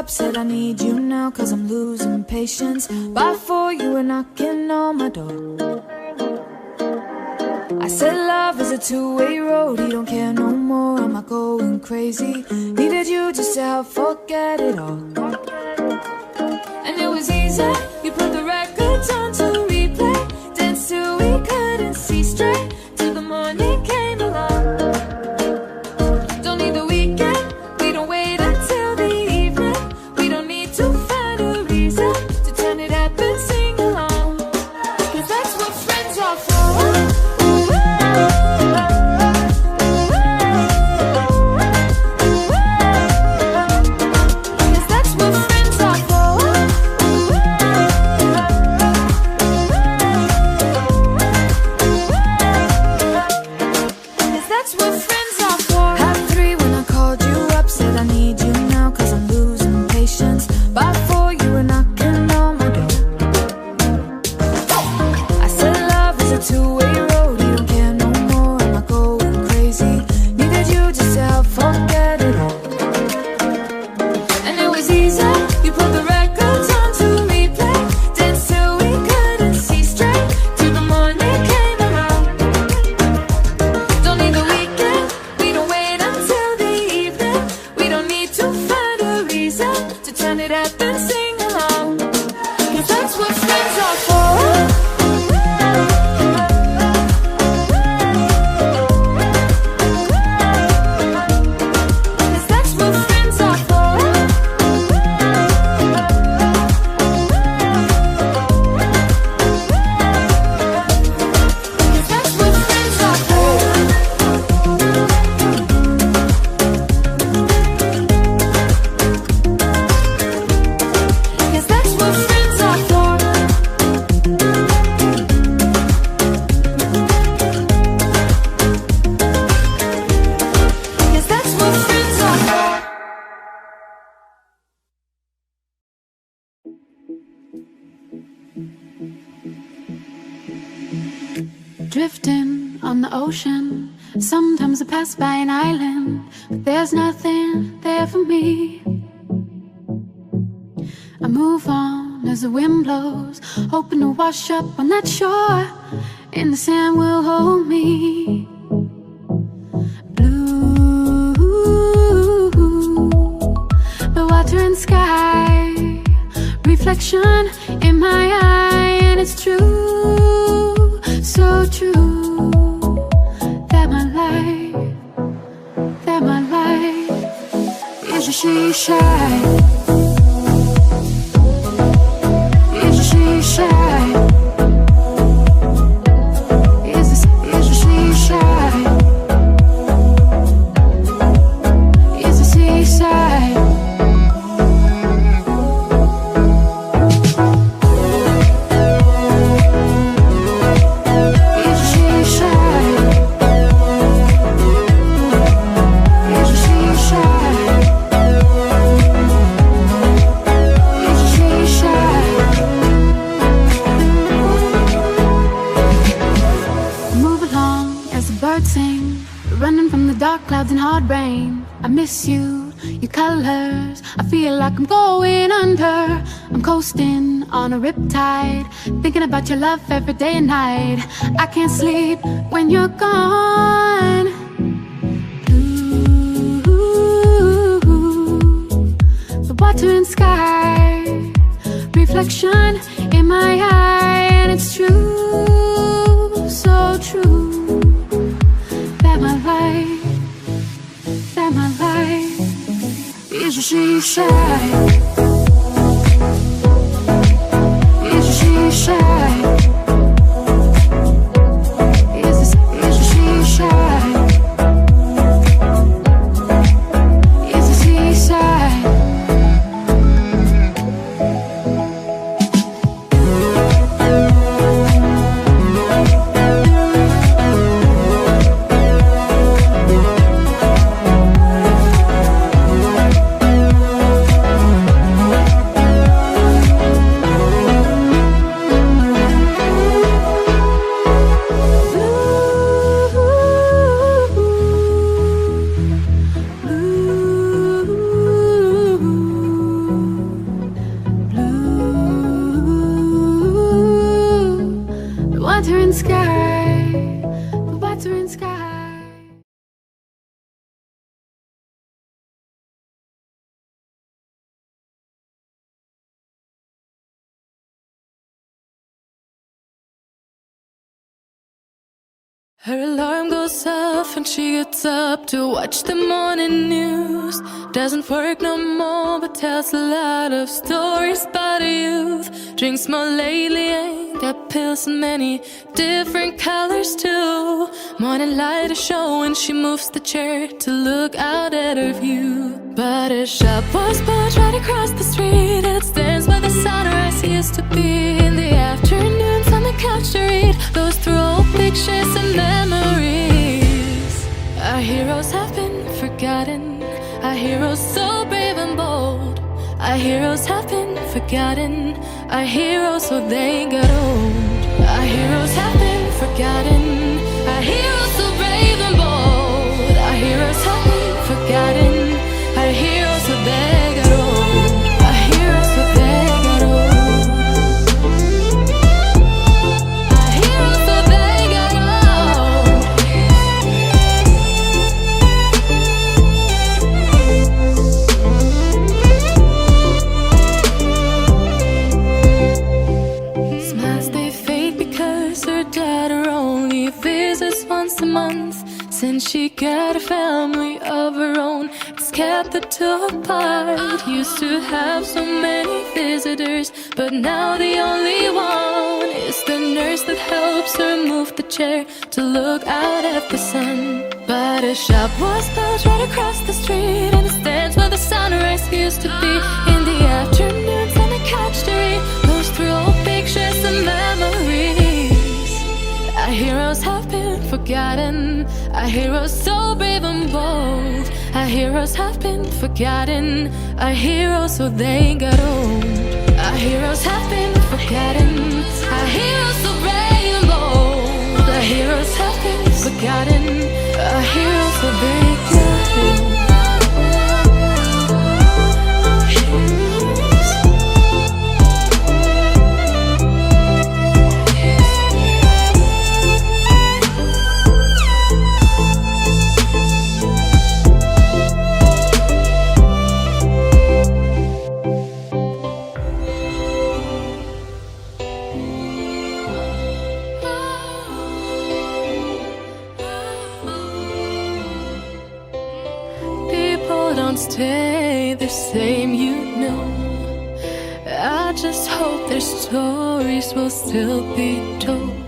Said I need you now cause I'm losing patience. By 4 you were knocking on my door. I said love is a two-way road. You don't care no more, am I going crazy? Needed you just to help forget it all. And it was easy, you put the records on to replay. Danced till we couldn't see straight, till the morning came along. Don't need the weekend, we don't wait until the evening. We don't need to find a reason to turn it up and sing along. Cause that's what friends are for. Drifting on the ocean, sometimes I pass by an island, but there's nothing there for me. I move on as the wind blows, hoping to wash up on that shore, and the sand will hold me. Blue, the water and sky, reflection in my eye, and it's true, so true, that my life is a she shy. Is a she shy. Is a she shy. Is a seaside. Dark clouds and hard rain, I miss you, your colors, I feel like I'm going under. I'm coasting on a riptide, thinking about your love every day and night. I can't sleep when you're gone. Blue, the water and sky, reflection in my eye, and it's true, so true, that my life is a she shy. Is a she shy. Is a she shy. Her alarm goes off and she gets up to watch the morning news. Doesn't work no more but tells a lot of stories about her youth. Drinks more lately, ain't got pills in many different colors too. Morning light is showing, she moves the chair to look out at her view. But her shop was built right across the street, and it stands where the sunrise used to be. In the afternoons on the couch to read, goes through old pictures and memories. Our heroes have been forgotten, our heroes so brave and bold. Our heroes have been forgotten, our heroes so they got old. Our heroes have been forgotten, our heroes so brave and bold. Our heroes have been forgotten, our heroes so they got old. Our heroes so they got old. Our heroes so they got old. Smiles they fade because her daughter only visits once a month. Since she got a family of her own, it's kept the two apart. Used to have so many visitors, but now the only one is the nurse that helps her move the chair to look out at the sun. But her shop was built right across the street, and it stands where the sunrise used to be. In the afternoons on the couch to read, goes through old pictures and memories. Our heroes have been forgotten, our heroes so brave and bold. Our heroes have been forgotten, our heroes so they got old. Our heroes have been forgotten, our heroes so brave and bold. Our heroes have been forgotten, our heroes so they got old. Stay the same, you know. I just hope their stories will still be told.